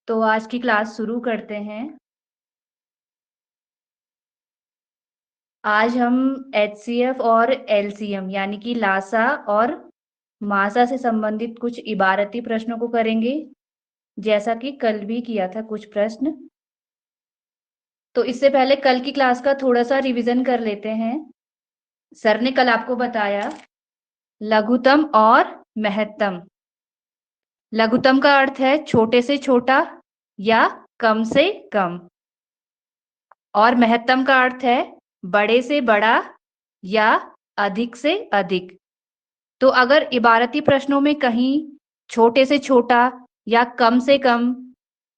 तो आज की क्लास शुरू करते हैं। आज हम एचसीएफ और एलसीएम यानी कि लासा और मासा से संबंधित कुछ इबारती प्रश्नों को करेंगे, जैसा कि कल भी किया था कुछ प्रश्न। तो इससे पहले कल की क्लास का थोड़ा-सा रिवीजन कर लेते हैं। सर ने कल आपको बताया लघुत्तम और महत्तम। लघुत्तम का अर्थ है छोटे से छोटा या कम से कम, और महत्तम का अर्थ है बड़े से बड़ा या अधिक से अधिक। तो अगर इबारती प्रश्नों में कहीं छोटे से छोटा या कम से कम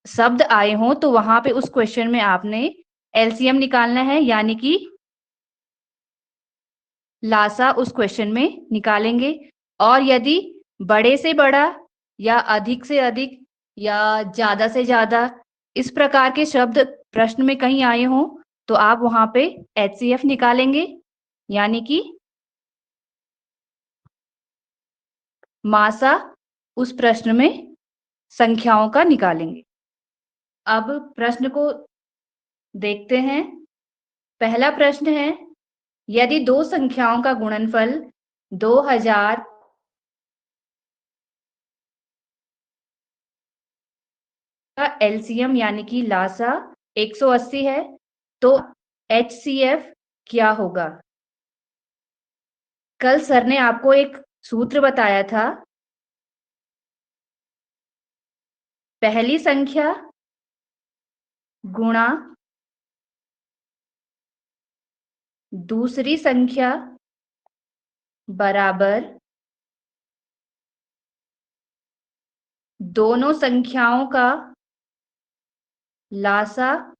शब्द आए हों तो वहां पे उस क्वेश्चन में आपने एलसीएम निकालना है, यानी कि लासा उस क्वेश्चन में निकालेंगे। और यदि बड़े से बड़ा या अधिक से अधिक या ज्यादा से ज्यादा इस प्रकार के शब्द प्रश्न में कहीं आए हों तो आप वहां पे एचसीएफ निकालेंगे, यानी कि मासा उस प्रश्न में संख्याओं का निकालेंगे। अब प्रश्न को देखते हैं। पहला प्रश्न है, यदि दो संख्याओं का गुणनफल 2000 का एलसीएम यानी कि लासा 180 है तो एचसीएफ क्या होगा? कल सर ने आपको एक सूत्र बताया था। पहली संख्या गुणा दूसरी संख्या बराबर दोनों संख्याओं का लासा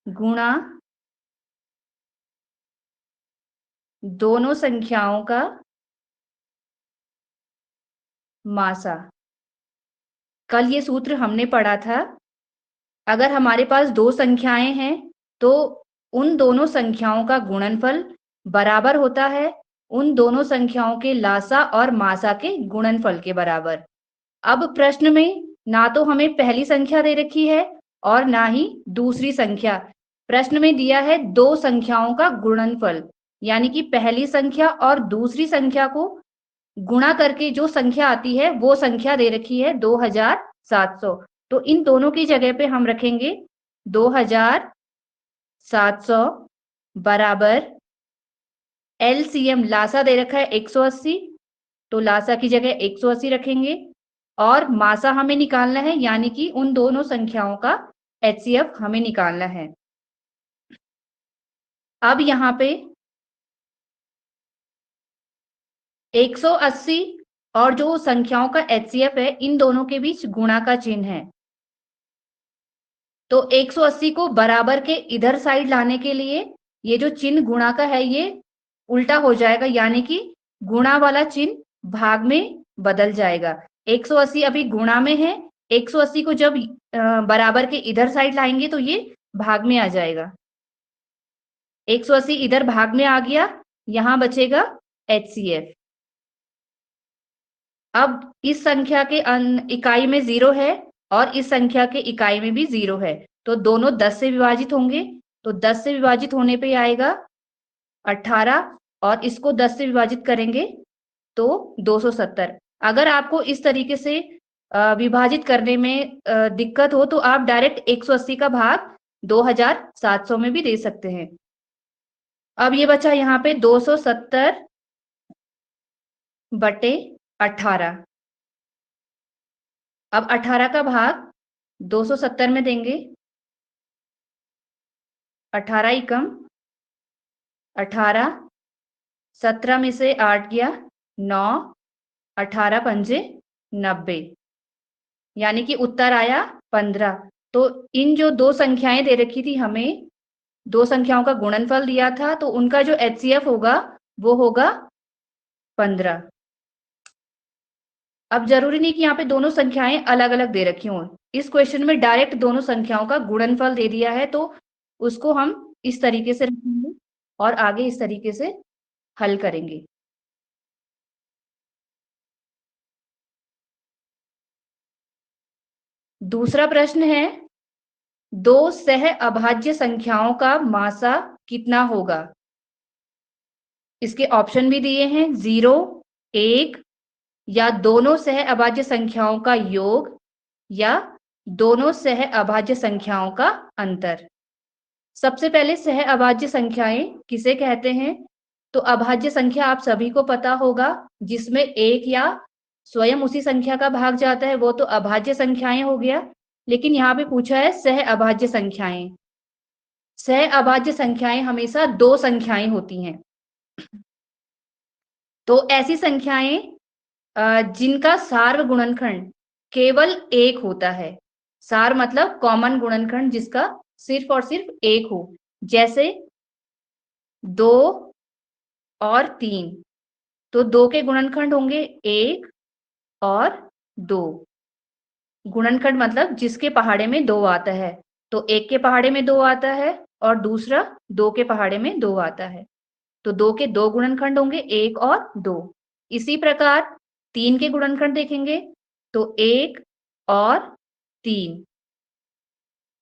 गुणा दोनों संख्याओं का मासा। कल ये सूत्र हमने पढ़ा था। अगर हमारे पास दो संख्याएं हैं तो उन दोनों संख्याओं का गुणनफल बराबर होता है उन दोनों संख्याओं के लासा और मासा के गुणनफल के बराबर। अब प्रश्न में ना तो हमें पहली संख्या दे रखी है और ना ही दूसरी संख्या। प्रश्न में दिया है दो संख्याओं का गुणनफल, यानी कि पहली संख्या और दूसरी संख्या को गुणा करके जो संख्या आती है वो संख्या दे रखी है 2700। तो इन दोनों की जगह पे हम रखेंगे 2700 बराबर एलसीएम लासा दे रखा है 180, तो लासा की जगह 180 रखेंगे और मासा हमें निकालना है, यानी कि उन दोनों संख्याओं का एचसीएफ हमें निकालना है। अब यहाँ पे 180 और जो संख्याओं का एचसीएफ है इन दोनों के बीच गुणा का चिन्ह है, तो 180 को बराबर के इधर साइड लाने के लिए ये जो चिन्ह गुणा का है ये उल्टा हो जाएगा, यानी कि गुणा वाला चिन्ह भाग में बदल जाएगा। 180 अभी गुणा में है, 180 को जब बराबर के इधर साइड लाएंगे तो ये भाग में आ जाएगा। 180 इधर भाग में आ गया, यहां बचेगा एचसीएफ। अब इस संख्या के इकाई में 0 है और इस संख्या के इकाई में भी 0 है, तो दोनों 10 से विभाजित होंगे, तो 10 से विभाजित होने पे आएगा 18 और इसको 10 से विभाजित करेंगे तो 270। अगर आपको इस तरीके से विभाजित करने में दिक्कत हो तो आप डायरेक्ट 180 का भाग 2700 में भी दे सकते हैं। अब ये बचा यहाँ पे 270 बटे 18। अब 18 का भाग 270 में देंगे, 18 एकम 18, 17 में से 8 गया 9, 18 पंजे 90, यानी कि उत्तर आया 15। तो इन जो दो संख्याएं दे रखी थी हमें, दो संख्याओं का गुणनफल दिया था, तो उनका जो एचसीएफ होगा वो होगा 15। अब जरूरी नहीं कि यहाँ पे दोनों संख्याएं अलग अलग दे रखी हों, इस क्वेश्चन में डायरेक्ट दोनों संख्याओं का गुणनफल दे दिया है तो उसको हम इस तरीके से रखेंगे और आगे इस तरीके से हल करेंगे। दूसरा प्रश्न है, दो सह अभाज्य संख्याओं का मासा कितना होगा? इसके ऑप्शन भी दिए हैं, 0, 1 या दोनों सह अभाज्य संख्याओं का योग या दोनों सह अभाज्य संख्याओं का अंतर। सबसे पहले सह अभाज्य संख्याएं किसे कहते हैं? तो अभाज्य संख्या आप सभी को पता होगा, जिसमें एक या स्वयं उसी संख्या का भाग जाता है, वो तो अभाज्य संख्याएं हो गया। लेकिन यहाँ पे पूछा है सह अभाज्य संख्याएं। सह अभाज्य संख्याएं हमेशा दो संख्याएं होती हैं। तो ऐसी संख्याएं जिनका सार्व गुणनखंड केवल एक होता है। सार मतलब कॉमन गुणनखंड जिसका सिर्फ और सिर्फ एक हो, जैसे 2 और 3। तो 2 के गुणनखंड होंगे 1 और 2। गुणनखंड मतलब जिसके पहाड़े में 2 आता है। तो 1 के पहाड़े में 2 आता है और दूसरा 2 के पहाड़े में 2 आता है। तो 2 के 2 गुणनखंड होंगे 1 और 2। इसी प्रकार 3 के गुणनखंड देखेंगे तो 1 और 3।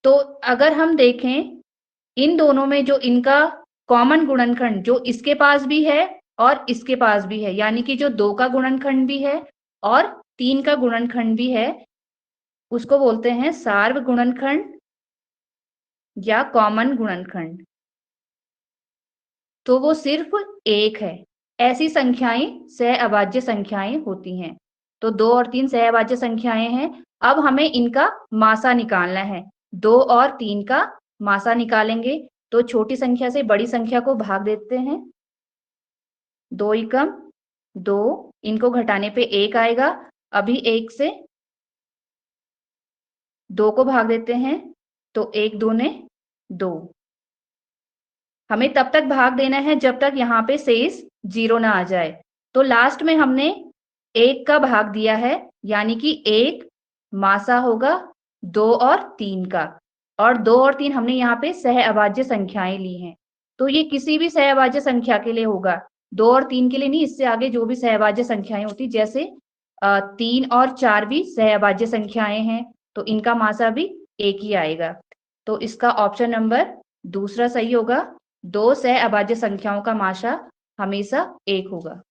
तो अगर हम देखें इन दोनों में जो इनका कॉमन गुणनखंड जो इसके पास भी है और इसके पास भी है, यानी कि जो 2 का गुणनखंड भी है और 3 का गुणनखंड भी है, उसको बोलते हैं सार्व गुणनखंड या कॉमन गुणनखंड। तो वो सिर्फ एक है। ऐसी संख्याएं सह अभाज्य संख्याएं होती हैं। तो 2 और 3 सह अभाज्य संख्याएं हैं। अब हमें इनका मासा निकालना है। 2 और 3 का मासा निकालेंगे तो छोटी संख्या से बड़ी संख्या को भाग देते हैं। 2 एकम 2, इनको घटाने पे 1 आएगा। अभी 1 से 2 को भाग देते हैं तो 1 दूने 2। हमें तब तक भाग देना है जब तक यहाँ पे शेष 0 ना आ जाए। तो लास्ट में हमने 1 का भाग दिया है, यानी कि 1 मासा होगा 2 और 3 का। और 2 और 3 हमने यहाँ पे सह अभाज्य संख्याएं ली हैं। तो ये किसी भी सह अभाज्य संख्या के लिए होगा, 2 और 3 के लिए नहीं। इससे आगे जो भी सह अभाज्य संख्याएं होती, जैसे 3 और 4 भी सह अभाज्य संख्याएं हैं, तो इनका मासा भी 1 ही आएगा। तो इसका ऑप्शन नंबर दूसरा सही होगा। 2 सह अभाज्य संख्याओं का मासा हमेशा 1 होगा।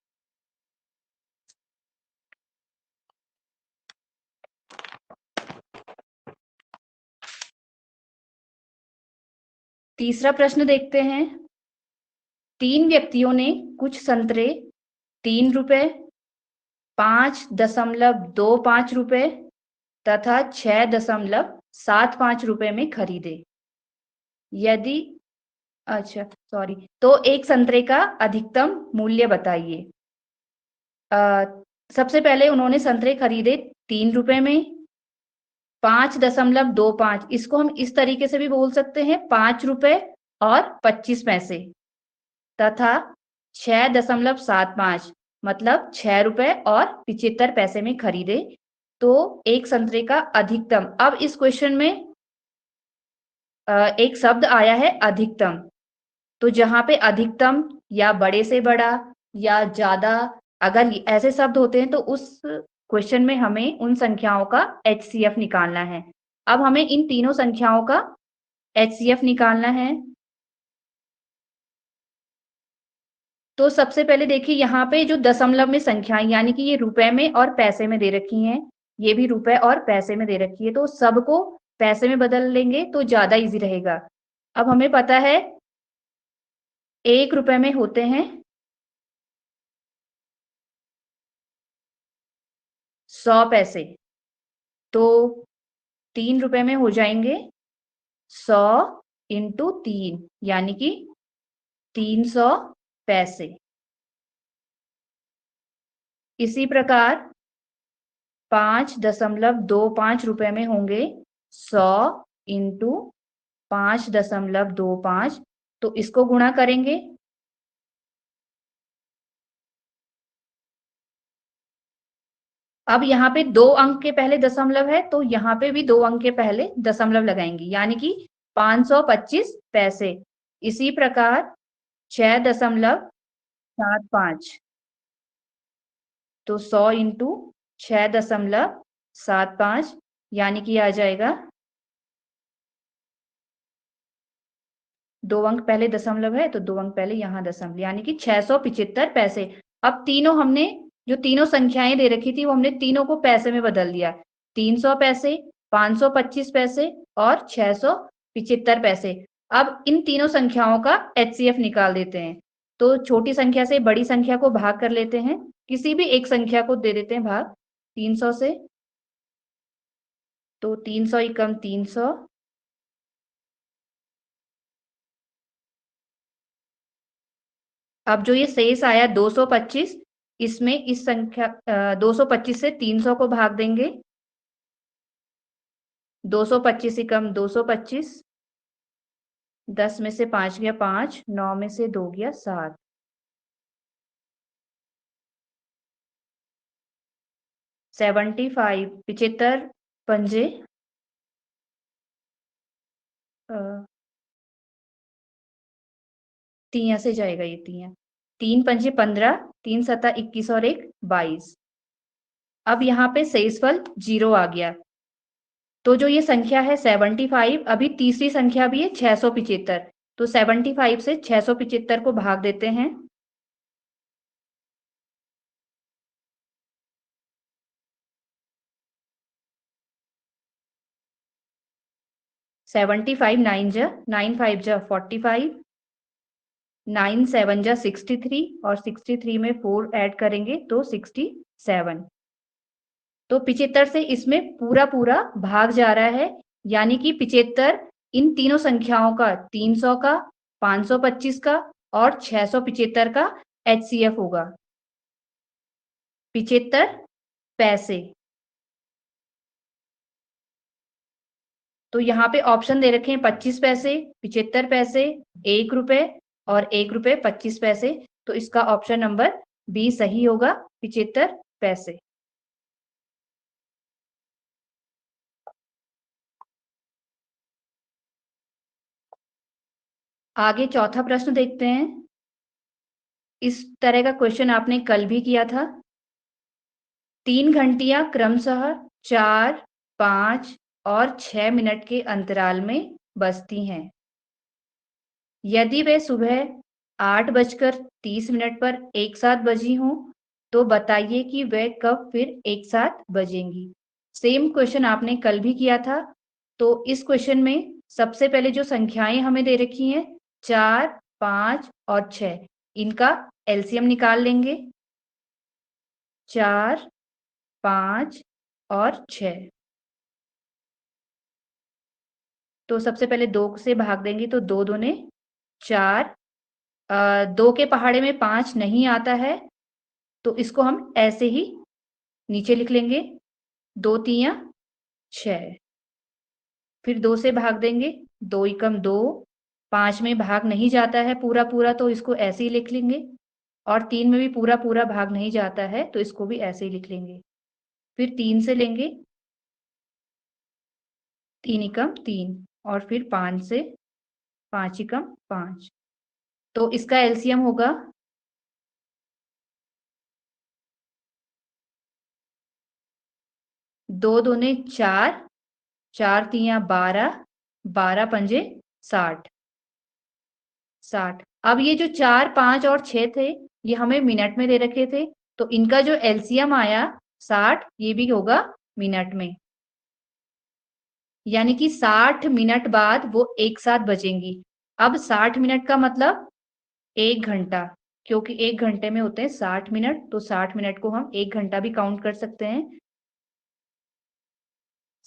तीसरा प्रश्न देखते हैं। 3 व्यक्तियों ने कुछ संतरे 3 रुपए, 5.25 रुपए तथा 6.75 रुपए में खरीदे। यदि तो एक संतरे का अधिकतम मूल्य बताइए। सबसे पहले उन्होंने संतरे खरीदे 3 रुपए में, 5.25, इसको हम इस तरीके से भी बोल सकते हैं 5 रुपए और 25 पैसे, तथा 6.75 मतलब 6 रुपए और 75 पैसे में खरीदे। तो एक संतरे का अधिकतम, अब इस क्वेश्चन में एक शब्द आया है अधिकतम। तो जहां पे अधिकतम या बड़े से बड़ा या ज्यादा, अगर ऐसे शब्द होते हैं तो उस क्वेश्चन में हमें उन संख्याओं का HCF निकालना है। अब हमें इन तीनों संख्याओं का HCF निकालना है। तो सबसे पहले देखिए यहाँ पे जो दशमलव में संख्याएं, यानी कि ये रुपए में और पैसे में दे रखी हैं, ये भी रुपए और पैसे में दे रखी है, तो सबको पैसे में बदल लेंगे तो ज्यादा इजी रहेगा। अब हमें पता है 1 रुपए में होते हैं 100 पैसे, तो 3 रुपए में हो जाएंगे 100 इंटू 3, यानी कि 300 पैसे। इसी प्रकार 5.25 रुपए में होंगे 100 इंटू 5.25, तो इसको गुणा करेंगे। अब यहाँ पे 2 अंक के पहले दशमलव है, तो यहाँ पे भी 2 अंक के पहले दशमलव लगाएंगे, यानी कि 525 पैसे। इसी प्रकार 6.75, तो 100 इंटू 6.75, यानी कि आ जाएगा 2 अंक पहले दशमलव है तो 2 अंक पहले यहाँ दशमलव, यानी कि 675 पैसे। अब तीनों हमने जो तीनों संख्याएं दे रखी थी वो हमने तीनों को पैसे में बदल दिया। 300 पैसे, 525 पैसे और 675 पैसे। अब इन तीनों संख्याओं का HCF निकाल देते हैं। तो छोटी संख्या से बड़ी संख्या को भाग कर लेते हैं, किसी भी एक संख्या को दे देते हैं भाग 300 से। तो 300 एकम 300, अब जो ये शेष आया 225, इसमें इस संख्या 225 से 300 को भाग देंगे। 225 एकम 225, 10 में से 5 गया 5, 9 में से 2 गया 7, 75 75 पंजे 3 से जाएगा ये 3 पंजे 15, 3 सता 21 और 1 22। अब यहाँ पे शेषफल 0 आ गया। तो जो ये संख्या है 75, अभी तीसरी संख्या भी है 675, तो 75 से 675 को भाग देते हैं। 75 9 जा 9 5 जा 45, 9 7 जा 63 और 63 में 4 ऐड करेंगे तो 67। तो 75 से इसमें पूरा पूरा भाग जा रहा है, यानी कि 75 इन तीनों संख्याओं का 300 का, 525 का और 675 का HCF होगा। 75 पैसे। तो यहाँ पे ऑप्शन दे रखे हैं 25 पैसे, 75 पैसे, 1 रुपए और 1 रुपए 25 पैसे। तो इसका ऑप्शन नंबर बी सही होगा, 75 पैसे। आगे चौथा प्रश्न देखते हैं। इस तरह का क्वेश्चन आपने कल भी किया था। 3 घंटियां क्रमशः 4, 5 और 6 मिनट के अंतराल में बजती हैं। यदि वे सुबह 8:30 पर एक साथ बजी हों, तो बताइए कि वे कब फिर एक साथ बजेंगी। सेम क्वेश्चन आपने कल भी किया था। तो इस क्वेश्चन में सबसे पहले जो संख्याएं हमें दे रखी हैं 4, 5 और 6, इनका एलसीएम निकाल लेंगे। 4, 5 और 6। तो सबसे पहले 2 से भाग देंगे तो 2 दूने 4, 2 के पहाड़े में 5 नहीं आता है, तो इसको हम ऐसे ही नीचे लिख लेंगे, 2 तिया 6। फिर 2 से भाग देंगे, 2 एकम 2, 5 में भाग नहीं जाता है पूरा पूरा तो इसको ऐसे ही लिख लेंगे, और 3 में भी पूरा पूरा भाग नहीं जाता है तो इसको भी ऐसे ही लिख लेंगे। फिर 3 से लेंगे, 3 एकम 3 और फिर 5 से 5 एकम 5। तो इसका एलसीएम होगा 2 दूने 4, 4 तिया 12, 12 पंजे 60। अब ये जो 4, 5 और 6 थे, ये हमें मिनट में दे रखे थे, तो इनका जो एलसीएम आया 60, ये भी होगा मिनट में, यानी कि 60 मिनट बाद वो एक साथ बजेंगी। अब 60 मिनट का मतलब 1 घंटा, क्योंकि 1 घंटे में होते हैं 60 मिनट, तो 60 मिनट को हम 1 घंटा भी काउंट कर सकते हैं।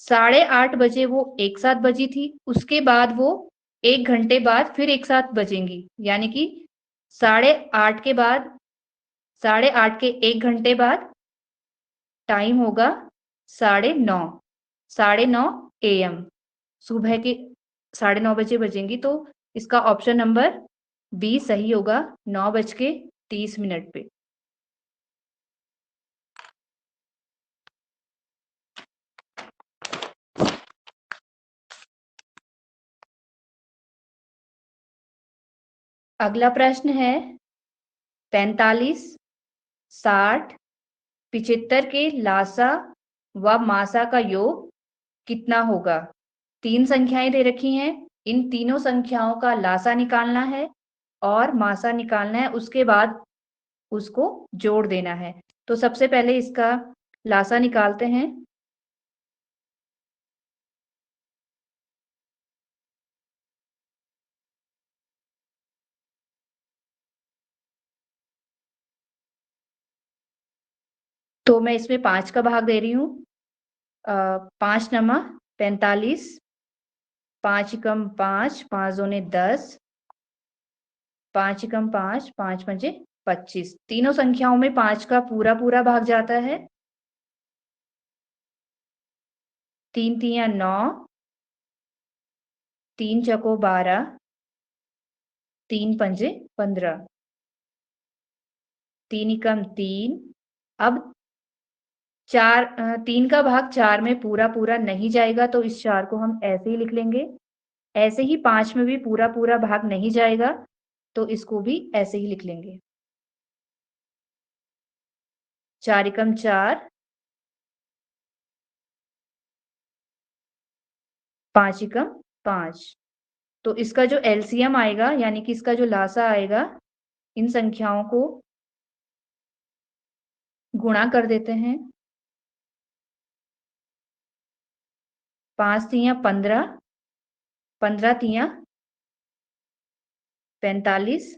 8:30 बजे वो एक साथ बजी थी, उसके बाद वो 1 घंटे बाद फिर एक साथ बजेंगी, यानी कि 8:30 के बाद, 8:30 के 1 घंटे बाद टाइम होगा 9:30, 9:30 AM, सुबह के 9:30 बजे बजेंगी। तो इसका ऑप्शन नंबर बी सही होगा, 9:30 पे। अगला प्रश्न है 45, 60, 75 के लासा व मासा का योग कितना होगा। 3 संख्याएं दे रखी हैं, इन तीनों संख्याओं का लासा निकालना है और मासा निकालना है, उसके बाद उसको जोड़ देना है। तो सबसे पहले इसका लासा निकालते हैं। तो मैं इसमें 5 का भाग दे रही हूँ। 5 नमा 45, 5 एकम 5, 5 दूने 10, 5 एकम 5, 5 पंजे 25। तीनों संख्याओं में 5 का पूरा पूरा भाग जाता है। 3 तिया 9, 3 चको 12, 3 पंजे 15, 3 एकम 3। अब 3 का भाग 4 में पूरा पूरा नहीं जाएगा, तो इस 4 को हम ऐसे ही लिख लेंगे। ऐसे ही 5 में भी पूरा पूरा भाग नहीं जाएगा, तो इसको भी ऐसे ही लिख लेंगे। 4 एकम 4, 5 एकम 5। तो इसका जो एलसीएम आएगा, यानी कि इसका जो लासा आएगा, इन संख्याओं को गुणा कर देते हैं। 5 तिया 15, 15 तिया 45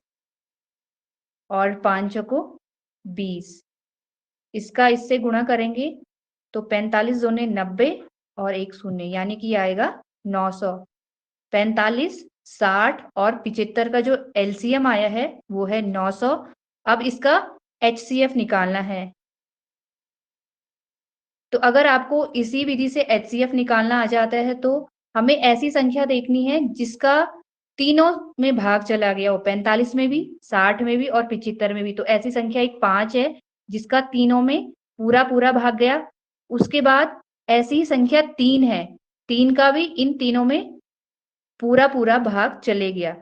और 5 चको 20। इसका इससे गुणा करेंगे तो 45 दूने 90 और 1 शून्य, यानी कि आएगा 900। 45, 60 और 75 का जो एलसीएम आया है वो है 900। अब इसका एचसीएफ निकालना है। तो अगर आपको इसी विधि से एचसीएफ निकालना आ जाता है, तो हमें ऐसी संख्या देखनी है जिसका तीनों में भाग चला गया हो, 45 में भी, 60 में भी और 75 में भी। तो ऐसी संख्या एक 5 है जिसका तीनों में पूरा पूरा भाग गया। उसके बाद ऐसी ही संख्या 3 है, 3 का भी इन तीनों में पूरा पूरा भाग चले गया।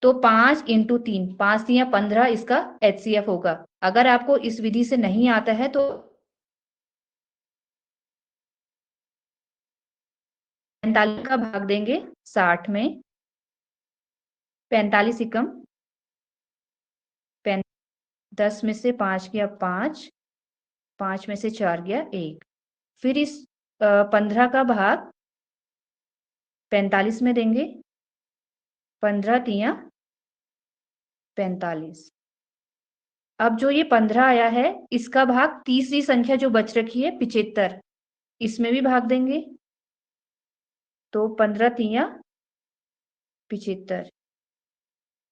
तो 5 इंटू 3, 5 या 15 इसका एचसीएफ होगा। अगर आपको इस विधि से नहीं आता है तो 45 का भाग देंगे 60 में। 45 एकम 10 में से 5 गया 5, 5 में से 4 गया 1। फिर इस 15 का भाग 45 में देंगे। 15 तिया 45। अब जो ये 15 आया है, इसका भाग तीसरी संख्या जो बच रखी है 75, इसमें भी भाग देंगे। तो 15 तिया 75,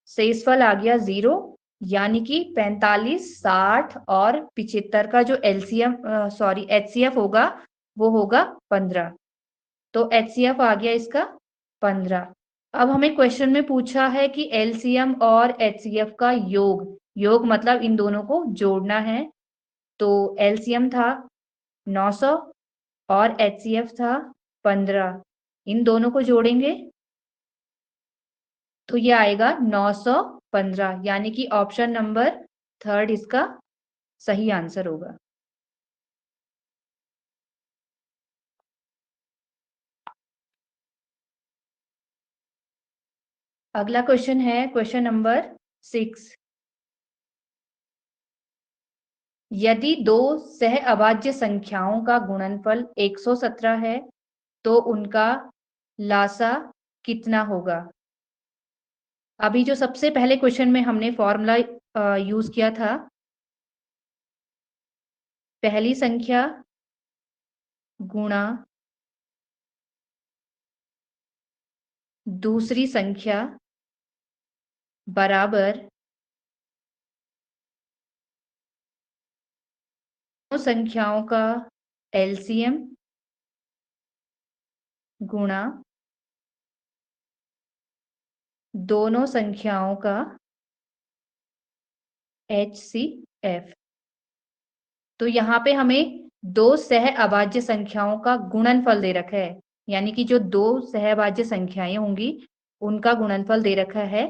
शेषफल आ गया 0, यानी कि 45, 60 और 75 का जो एचसीएफ होगा वो होगा 15। तो एचसीएफ आ गया इसका 15। अब हमें क्वेश्चन में पूछा है कि एलसीएम और एचसीएफ का योग मतलब इन दोनों को जोड़ना है। तो एलसीएम था 900 और एचसीएफ था 15, इन दोनों को जोड़ेंगे तो ये आएगा 915, यानी कि ऑप्शन नंबर 3 इसका सही आंसर होगा। अगला क्वेश्चन है क्वेश्चन नंबर 6। यदि दो सह अभाज्य संख्याओं का गुणनफल 117 है तो उनका लासा कितना होगा। अभी जो सबसे पहले क्वेश्चन में हमने फॉर्मूला यूज किया था, पहली संख्या गुणा दूसरी संख्या बराबर संख्याओं का एलसीएम गुणा दोनों संख्याओं का एचसीएफ। तो यहाँ पे हमें दो सह अभाज्य संख्याओं का गुणनफल दे रखा है, यानी कि जो दो सहभाज्य संख्याएं होंगी उनका गुणनफल दे रखा है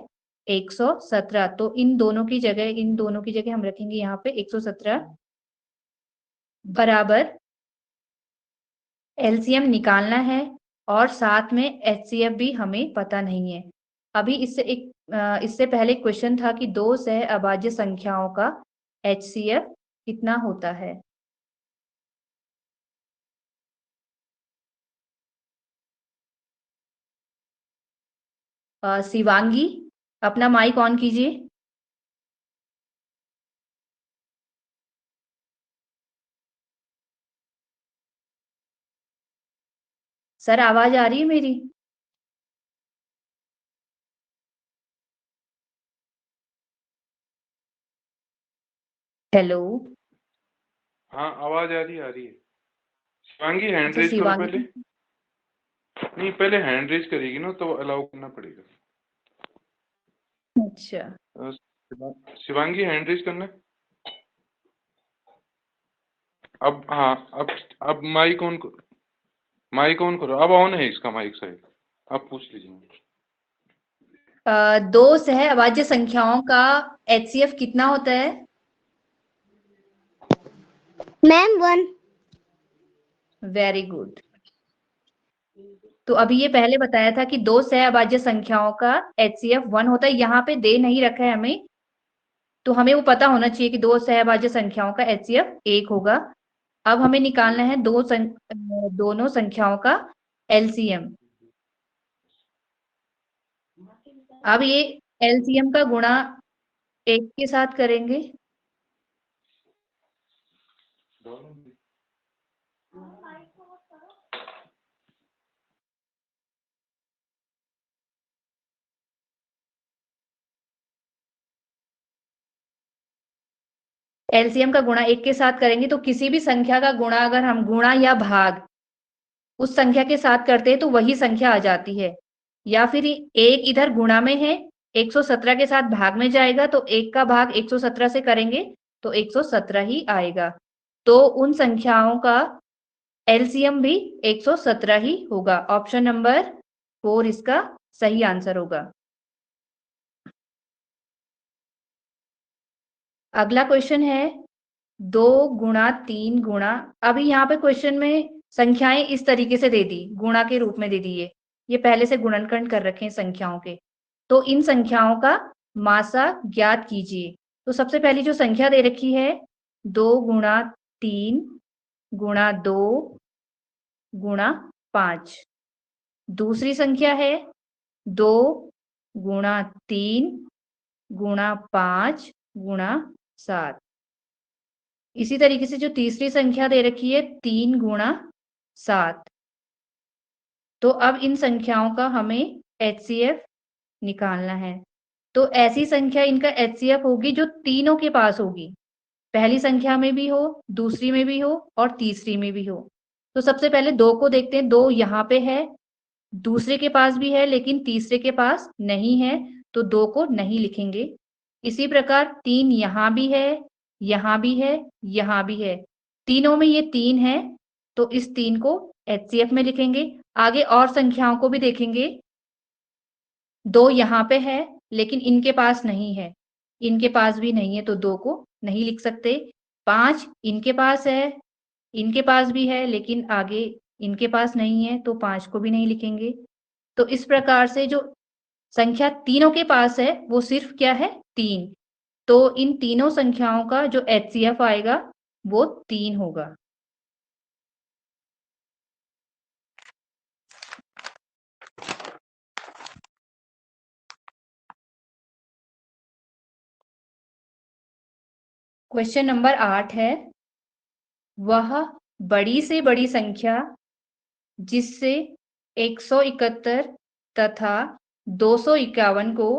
117। तो इन दोनों की जगह हम रखेंगे यहाँ पे 117 बराबर एलसीएम निकालना है और साथ में एचसीएफ भी हमें पता नहीं है। अभी इससे पहले क्वेश्चन था कि दो सह अभाज्य संख्याओं का एचसीएफ कितना होता है। शिवांगी, अपना माइक ऑन कीजिए। सर, आवाज आ रही है मेरी? हेलो। हाँ, आवाज आ रही है। शिवांगी हैंड अच्छा, रेज करो पहले। शिवांगी। नहीं, पहले हैंड रेज करेगी ना तो अलाउ करना पड़ेगा। अच्छा, अ, शिवांगी हैंड रेज करना है। अब हाँ, अब माइक ऑन करो। माइक ऑन करो, अब ऑन है इसका माइक शायद। आप पूछ लीजिए। दो सह अभाज्य संख्याओं का एचसीएफ कितना होता है? मैम 1। Very good. तो अभी ये पहले बताया था कि दो सह अभाज्य संख्याओं का एचसीएफ 1 होता है। यहाँ पे दे नहीं रखा है हमें, तो हमें वो पता होना चाहिए कि दो सह अभाज्य संख्याओं का एचसीएफ 1 होगा। अब हमें निकालना है दोनों संख्याओं का एलसीएम। अब ये एलसीएम का गुणा 1 के साथ करेंगे। एलसीएम का गुणा 1 के साथ करेंगे तो किसी भी संख्या का गुणा अगर हम गुणा या भाग उस संख्या के साथ करते हैं तो वही संख्या आ जाती है। या फिर एक इधर गुणा में है, 117 के साथ भाग में जाएगा तो 1 का भाग 117 से करेंगे तो 117 ही आएगा। तो उन संख्याओं का एलसीएम भी 117 ही होगा। ऑप्शन नंबर 4 इसका सही आंसर होगा। अगला क्वेश्चन है 2 गुणा 3 गुणा। अभी यहाँ पे क्वेश्चन में संख्याएं इस तरीके से दे दी, गुणा के रूप में दे दी है। ये पहले से गुणनखंड कर रखे हैं संख्याओं के। तो इन संख्याओं का मासा ज्ञात कीजिए। तो सबसे पहली जो संख्या दे रखी है 2 गुणा 3 गुणा 2 गुणा 5। दूसरी संख्या है 2 गुणा 3 गुणा 5 गुणा 7। इसी तरीके से जो तीसरी संख्या दे रखी है 3 गुणा 7। तो अब इन संख्याओं का हमें एचसीएफ निकालना है। तो ऐसी संख्या इनका एचसीएफ होगी जो तीनों के पास होगी। पहली संख्या में भी हो, दूसरी में भी हो और तीसरी में भी हो। तो सबसे पहले 2 को देखते हैं। 2 यहाँ पे है, दूसरे के पास भी है लेकिन तीसरे के पास नहीं है, तो 2 को नहीं लिखेंगे। इसी प्रकार 3 यहाँ भी है, यहाँ भी है, यहाँ भी है। तीनों में ये 3 है, तो इस 3 को एचसीएफ में लिखेंगे। आगे और संख्याओं को भी देखेंगे। 2 यहाँ पे है लेकिन इनके पास नहीं है, इनके पास भी नहीं है, तो 2 को नहीं लिख सकते। 5 इनके पास है, इनके पास भी है लेकिन आगे इनके पास नहीं है, तो 5 को भी नहीं लिखेंगे। तो इस प्रकार से जो संख्या तीनों के पास है वो सिर्फ क्या है? 3। तो इन तीनों संख्याओं का जो एचसीएफ आएगा वो 3 होगा। क्वेश्चन नंबर 8 है, वह बड़ी से बड़ी संख्या जिससे 171 तथा 251 को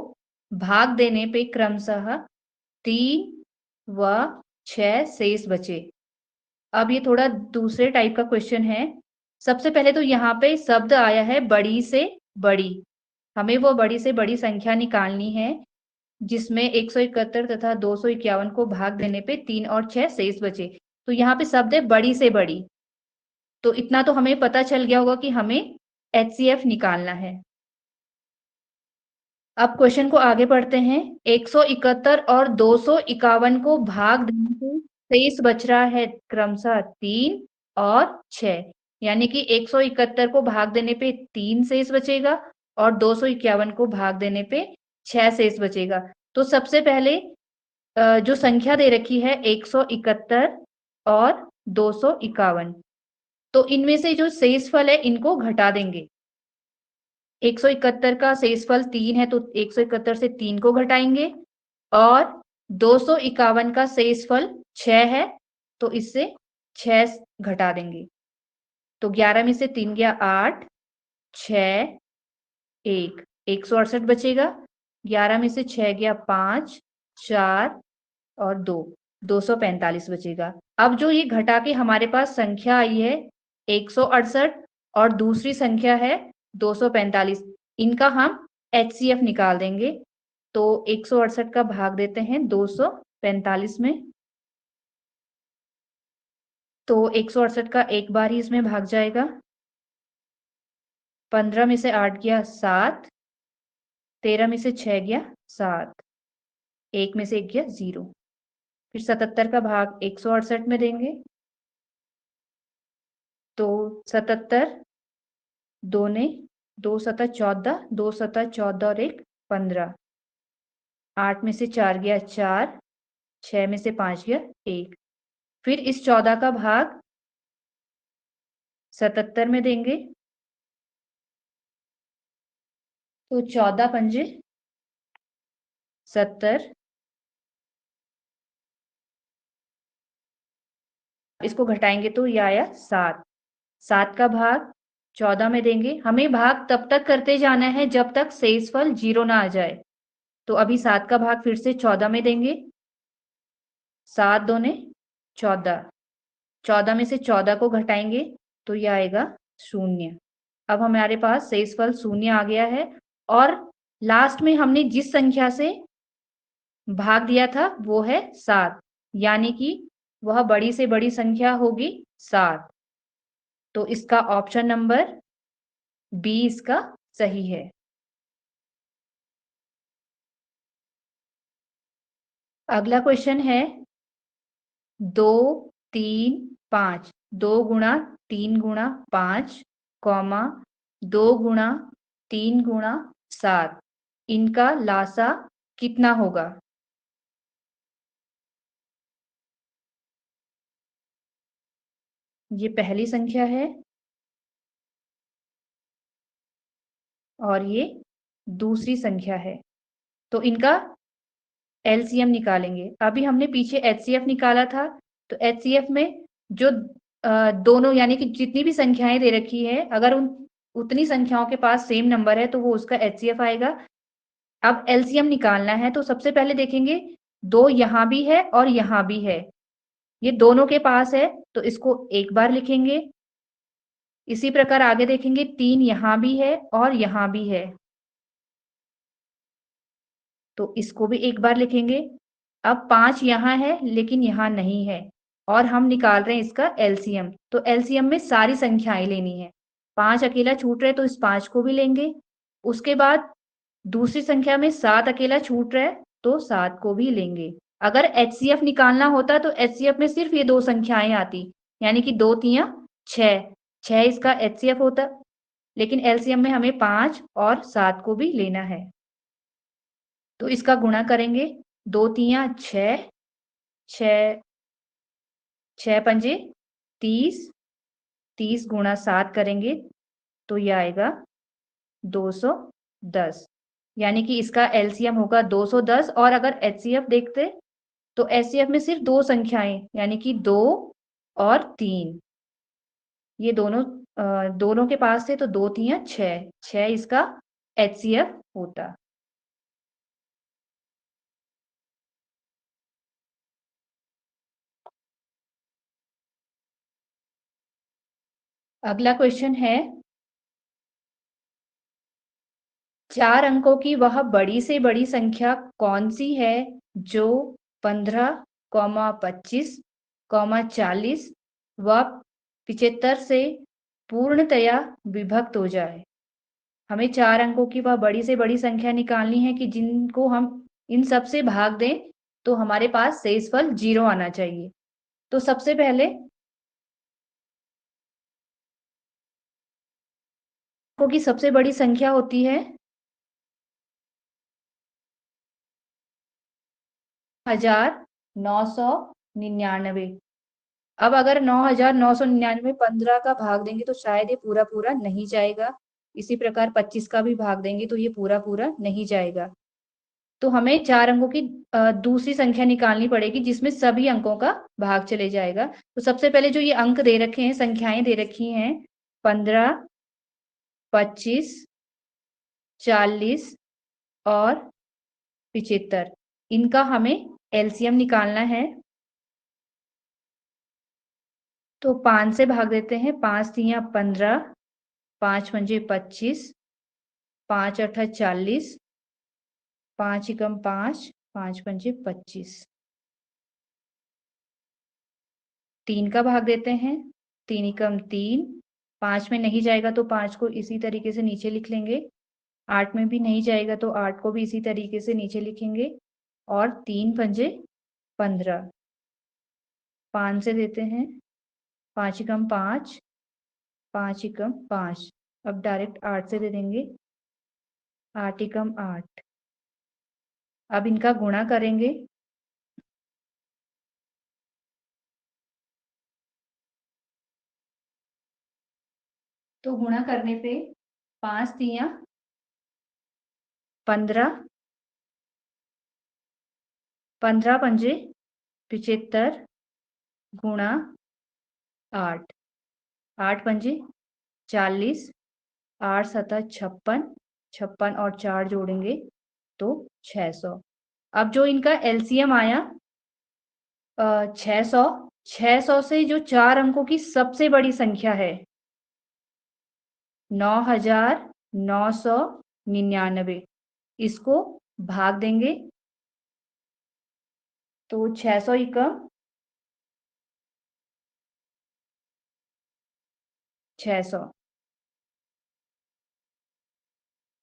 भाग देने पे क्रमशः 3 व 6 शेष बचे। अब ये थोड़ा दूसरे टाइप का क्वेश्चन है। सबसे पहले तो यहाँ पे शब्द आया है बड़ी से बड़ी। हमें वो बड़ी से बड़ी संख्या निकालनी है जिसमें 171 तथा 251 को भाग देने पे 3 और 6 शेष बचे। तो यहाँ पे शब्द है बड़ी से बड़ी। तो इतना तो हमें पता चल गया होगा कि हमें एचसीएफ निकालना है। अब क्वेश्चन को आगे पढ़ते हैं। 171 और 251 को भाग देने से शेष बच रहा है क्रमशः 3 और 6। यानी कि 171 को भाग देने पे 3 शेष बचेगा और 251 को भाग देने पे 6 शेष बचेगा। तो सबसे पहले जो संख्या दे रखी है 171 और 251, तो इनमें से जो शेषफल है इनको घटा देंगे। 171 का शेषफल 3 है, तो 171 से 3 को घटाएंगे और 251 का शेषफल 6 है, तो इससे 6 घटा देंगे। तो 11 में से 3 गया 8, 6, 1, 168 बचेगा। 11 में से 6 गया 5, 4 और 2, 245 बचेगा। अब जो ये घटा के हमारे पास संख्या आई है 168 और दूसरी संख्या है 245, इनका हम HCF निकाल देंगे। तो 168 का भाग देते हैं 245 में, तो 168 का एक बार ही इसमें भाग जाएगा। 15 में से 8 गया 7, 13 में से 6 गया 7, 1 में से 1 गया 0। फिर 77 का भाग 168 में देंगे, तो 77 2 ने 2 सता 14, 2 सता 14 और 1 15, 8 में से 4 गया 4, 6 में से 5 गया 1। फिर इस 14 का भाग 77 में देंगे, तो 14 पंजे 70, इसको घटाएंगे तो ये आया 7। 7 का भाग 14 में देंगे। हमें भाग तब तक करते जाना है जब तक शेषफल 0 ना आ जाए। तो अभी 7 का भाग फिर से 14 में देंगे। 7 दूने 14, 14 में से 14 को घटाएंगे तो ये आएगा 0। अब हमारे पास शेषफल 0 आ गया है और लास्ट में हमने जिस संख्या से भाग दिया था वो है 7, यानी कि वह बड़ी से बड़ी संख्या होगी 7। तो इसका ऑप्शन नंबर बी इसका सही है। अगला क्वेश्चन है 2, 3, 5, 2 गुणा 3 गुणा 5, कॉमा 2 गुणा 3 गुणा 7, इनका लासा कितना होगा? ये पहली संख्या है और ये दूसरी संख्या है, तो इनका एलसीएम निकालेंगे। अभी हमने पीछे एचसीएफ निकाला था, तो एचसीएफ में जो दोनों यानी कि जितनी भी संख्याएं दे रखी है, अगर उतनी संख्याओं के पास सेम नंबर है तो वो उसका एचसीएफ आएगा। अब एलसीएम निकालना है तो सबसे पहले देखेंगे 2 यहाँ भी है और यहाँ भी है, ये दोनों के पास है तो इसको एक बार लिखेंगे। इसी प्रकार आगे देखेंगे 3 यहाँ भी है और यहाँ भी है, तो इसको भी एक बार लिखेंगे। अब 5 यहाँ है लेकिन यहाँ नहीं है और हम निकाल रहे हैं इसका एलसीएम, तो एलसीएम में सारी संख्याएं लेनी है। 5 अकेला छूट रहा है तो इस 5 को भी लेंगे। उसके बाद दूसरी संख्या में 7 अकेला छूट रहा है तो 7 को भी लेंगे। अगर एचसीएफ निकालना होता तो एचसीएफ में सिर्फ ये 2 संख्याएं आती, यानी कि 2 तियां 6 इसका एचसीएफ होता, लेकिन एलसीएम में हमें 5 और 7 को भी लेना है। तो इसका गुणा करेंगे, 2 तियां 6, 6 पंजे 30, 30 गुणा 7 करेंगे तो ये आएगा 210, यानी कि इसका एलसीएम होगा 210। और अगर एचसीएफ देखते तो एचसीएफ में सिर्फ 2 संख्याएं यानी कि 2 और 3, ये दोनों के पास थे तो 2 तियां 6 इसका एचसीएफ होता। अगला क्वेश्चन है 4 अंकों की वह बड़ी से बड़ी संख्या कौन सी है जो 15, 25, 40 व 75 से पूर्णतया विभक्त हो जाए। हमें 4 अंकों की वह बड़ी से बड़ी संख्या निकालनी है कि जिनको हम इन सब से भाग दें तो हमारे पास शेषफल 0 आना चाहिए। तो सबसे पहले अंकों की सबसे बड़ी संख्या होती है 9,999। अब अगर 9,999 15 का भाग देंगे तो शायद ये पूरा पूरा नहीं जाएगा। इसी प्रकार 25 का भी भाग देंगे तो ये पूरा पूरा नहीं जाएगा। तो हमें 4 अंकों की दूसरी संख्या निकालनी पड़ेगी जिसमें सभी अंकों का भाग चले जाएगा। तो सबसे पहले जो ये अंक दे रखे हैं, संख्याएं दे रखी हैं 15, 25, 40 और 75, इनका हमें एलसीएम निकालना है। तो 5 से भाग देते हैं, 5 तियां 15, 5 पंजे 25, 5 अठा 40, 5 एकम 5, 5 पंजे 25। 3 का भाग देते हैं, 3 एकम 3, 5 में नहीं जाएगा तो 5 को इसी तरीके से नीचे लिख लेंगे। 8 में भी नहीं जाएगा तो 8 को भी इसी तरीके से नीचे लिखेंगे। और 3 पंजे 15, 5 से देते हैं, 5 एकम 5, 5 एकम 5। अब डायरेक्ट 8 से दे देंगे, 8 एकम 8। अब इनका गुणा करेंगे। तो गुणा करने पे 5 तियां 15, 15 पंजे 75 गुणा 8, 8 पंजे 40, 8 सता 56, 56 और 4 जोड़ेंगे तो 600। अब जो इनका एलसीएम आया 600, 600 से जो 4 अंकों की सबसे बड़ी संख्या है 9,999, इसको भाग देंगे। तो 600 एकम 600,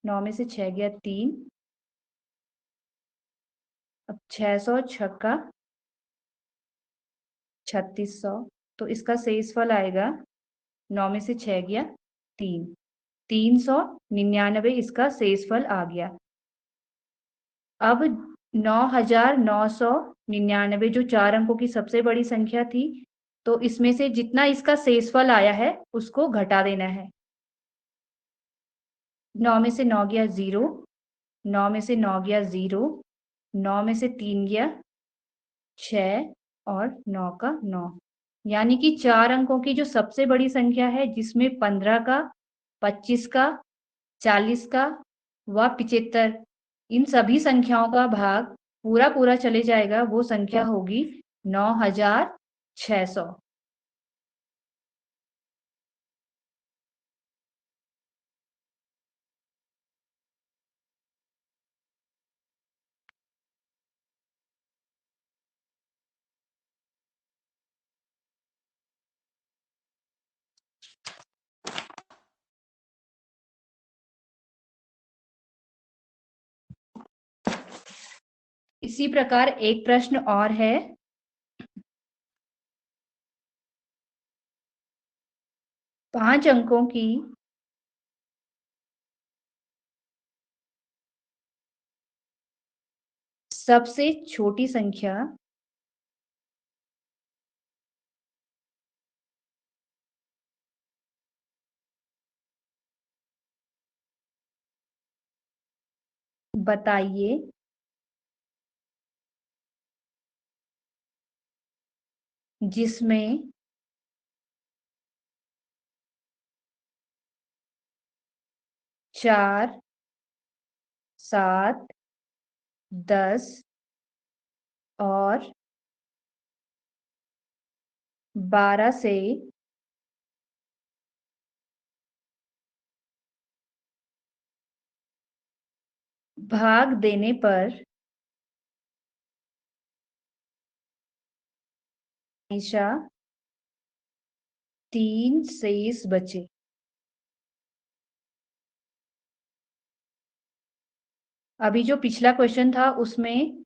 9 में से 6 गया 3। अब 600 छक्का 3600, तो इसका शेषफल आएगा, 9 में से 6 गया 3, 399 इसका शेषफल आ गया। अब 9,999 जो 4 अंकों की सबसे बड़ी संख्या थी, तो इसमें से जितना इसका शेषफल आया है उसको घटा देना है। 9 में से 9 गया 0, 9 में से 9 गया 0, 9 में से 3 गया 6 और 9 का 9, यानी कि 4 अंकों की जो सबसे बड़ी संख्या है जिसमें 15 का, 25 का, 40 का व 75, इन सभी संख्याओं का भाग पूरा पूरा चले जाएगा, वो संख्या होगी 9,600। इसी प्रकार एक प्रश्न और है। पांच अंकों की सबसे छोटी संख्या बताइए। जिसमें 4, 7, 10 और 12 से भाग देने पर हमेशा 3 शेष बचे। अभी जो पिछला क्वेश्चन था उसमें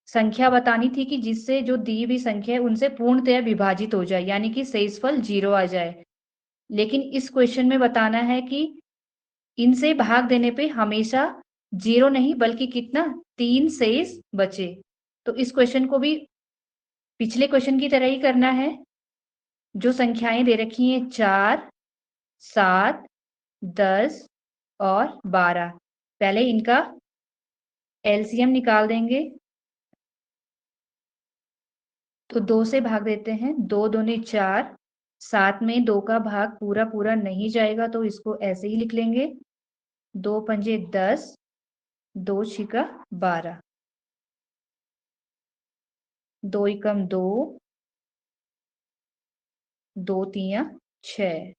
संख्या बतानी थी कि जिससे जो दी हुई संख्या है उनसे पूर्णतया विभाजित हो जाए, यानी कि शेषफल 0 आ जाए। लेकिन इस क्वेश्चन में बताना है कि इनसे भाग देने पे हमेशा 0 नहीं बल्कि कितना 3 शेष बचे। तो इस क्वेश्चन को भी पिछले क्वेश्चन की तरह ही करना है। जो संख्याएं दे रखी हैं 4, 7, 10 और 12, पहले इनका एलसीएम निकाल देंगे। तो 2 से भाग देते हैं, 2 दूनी 4, 7 में 2 का भाग पूरा पूरा नहीं जाएगा तो इसको ऐसे ही लिख लेंगे। 2 पंजे 10, 2 छिका 12, 2 एकम 2, 2 तिया 6,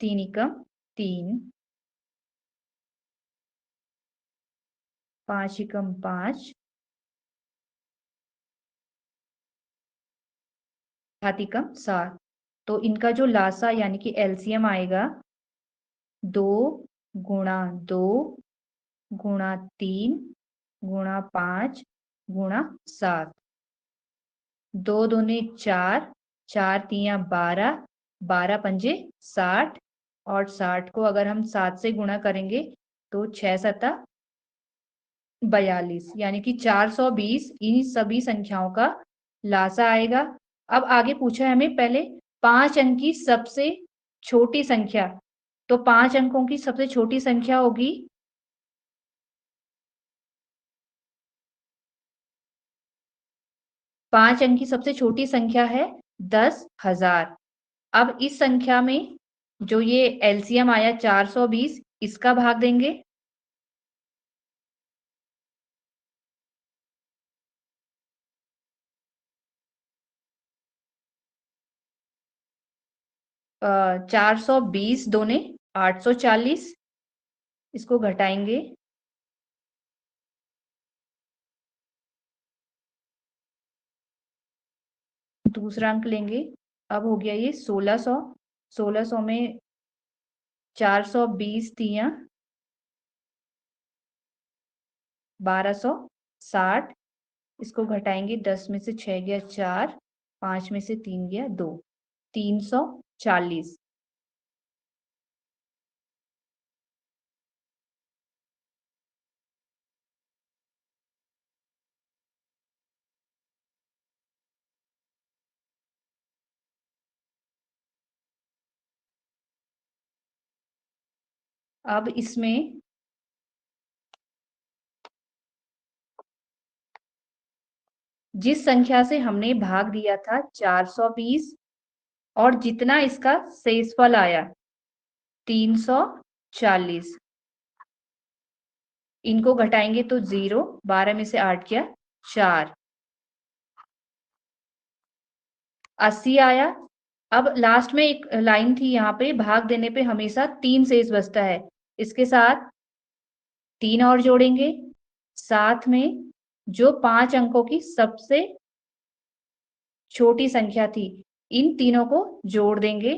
3 एकम 3, 5 एकम 5, 7 एकम 7। तो इनका जो लासा यानी कि एलसीएम आएगा 2 गुणा 2 गुणा 3 गुणा 5 गुणा 7। 2 दूनी 4, 4 तिया 12, 12 पंजे 60 और 60 को अगर हम 7 से गुणा करेंगे तो 6 सता 42 यानी कि 420 इन सभी संख्याओं का लासा आएगा। अब आगे पूछा है हमें पहले 5 अंक की सबसे छोटी संख्या। तो 5 अंकों की सबसे छोटी संख्या होगी 5 अंक की सबसे छोटी संख्या है 10,000। अब इस संख्या में जो ये एलसीएम आया 420 इसका भाग देंगे। अ 420 दूने 840, इसको घटाएंगे। दूसरा अंक लेंगे। अब हो गया ये 1600, 1600 में 420 तिया 1260, इसको घटाएंगे। 10 में से 6 गया 4, 5 में से 3 गया 2, 340। अब इसमें जिस संख्या से हमने भाग दिया था 420 और जितना इसका शेषफल आया 340, इनको घटाएंगे तो 0, 12 में से 8 गया 4, 80 आया। अब लास्ट में एक लाइन थी यहाँ पे, भाग देने पे हमेशा 3 शेष बचता है। इसके साथ 3 और जोड़ेंगे। साथ में जो 5 अंकों की सबसे छोटी संख्या थी इन तीनों को जोड़ देंगे।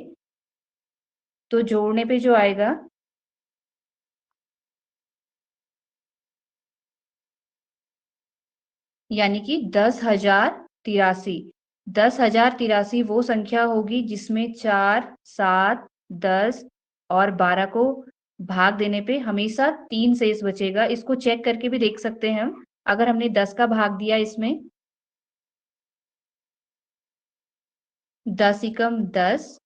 तो जोड़ने पे जो आएगा यानी कि 10,083। 10,083 वो संख्या होगी जिसमें 4, 7, 10 और 12 को भाग देने पे हमेशा 3 शेष बचेगा। इसको चेक करके भी देख सकते हैं हम। अगर हमने 10 का भाग दिया इसमें 10 एकम 10,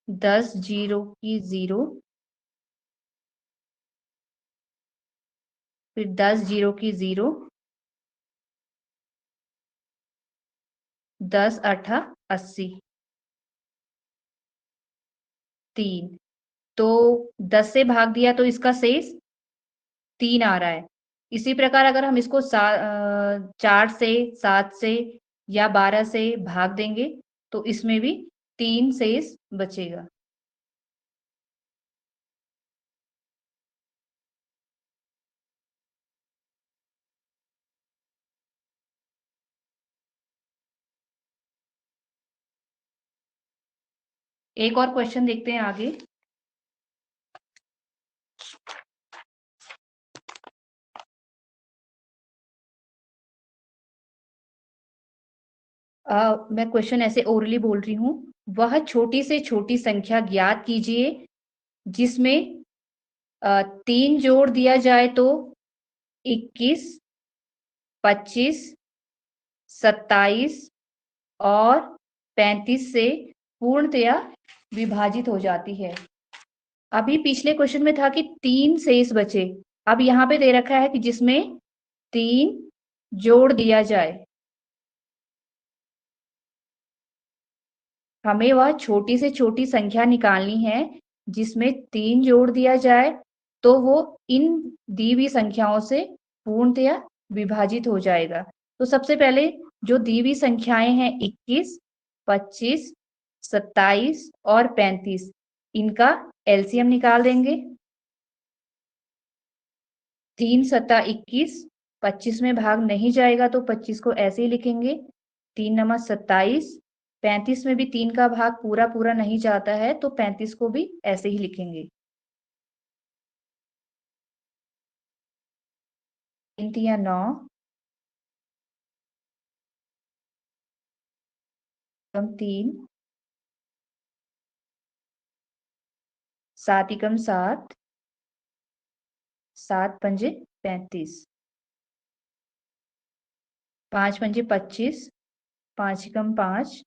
10 जीरो की 0, फिर 10 जीरो की 0, 10 अठा 80, 3। तो 10 से भाग दिया तो इसका शेष 3 आ रहा है। इसी प्रकार अगर हम इसको 4 से, 7 से या 12 से भाग देंगे तो इसमें भी 3 शेष बचेगा। एक और क्वेश्चन देखते हैं आगे। मैं क्वेश्चन ऐसे ओरली बोल रही हूँ। वह छोटी से छोटी संख्या ज्ञात कीजिए जिसमें 3 जोड़ दिया जाए तो 21, 25, 27 और 35 से पूर्णतया विभाजित हो जाती है। अभी पिछले क्वेश्चन में था कि 3 शेष बचे, अब यहाँ पे दे रखा है कि जिसमें 3 जोड़ दिया जाए। हमें वह छोटी से छोटी संख्या निकालनी है जिसमें 3 जोड़ दिया जाए तो वो इन दी हुई संख्याओं से पूर्णतया विभाजित हो जाएगा। तो सबसे पहले जो दी हुई संख्याएं हैं 21, 25, 27 और 35, इनका एलसीएम निकाल देंगे। 3 सत्ता 21, 25 में भाग नहीं जाएगा तो 25 को ऐसे ही लिखेंगे। 3 नमक 27, 35 में भी 3 का भाग पूरा पूरा नहीं जाता है तो 35 को भी ऐसे ही लिखेंगे। 3 तिया 9, कम 3, 7 एकम 7, 7 पंजे 35, 5 पंजे 25, 5 एकम 5,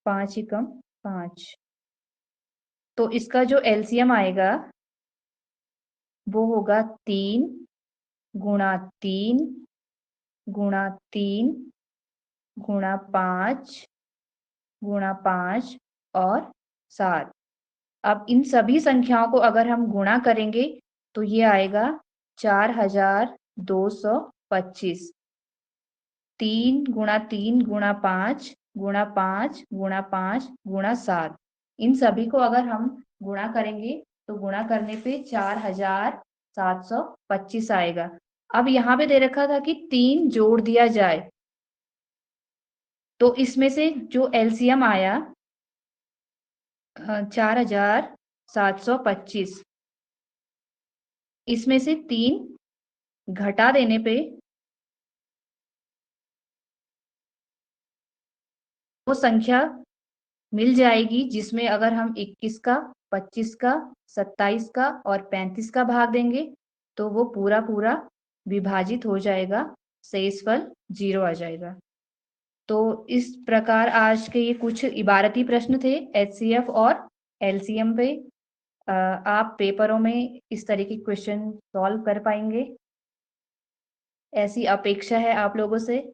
5 एकम 5। तो इसका जो एलसीएम आएगा वो होगा 3 गुणा 3 गुणा 3 गुणा 5 गुणा 5 और 7। अब इन सभी संख्याओं को अगर हम गुणा करेंगे तो ये आएगा 4225। 3 गुणा 3 गुणा 5 गुणा 5 गुणा 5 गुणा 7, इन सभी को अगर हम गुणा करेंगे तो गुणा करने पे 4725 आएगा। अब यहाँ पे दे रखा था कि 3 जोड़ दिया जाए, तो इसमें से जो एलसीएम आया 4725, इसमें से 3 घटा देने पे वो संख्या मिल जाएगी जिसमें अगर हम 21 का, 25 का, 27 का और 35 का भाग देंगे तो वो पूरा पूरा विभाजित हो जाएगा, शेषफल 0 आ जाएगा। तो इस प्रकार आज के ये कुछ इबारती प्रश्न थे एचसीएफ और एलसीएम पे। आप पेपरों में इस तरह के क्वेश्चन सॉल्व कर पाएंगे, ऐसी अपेक्षा है आप लोगों से।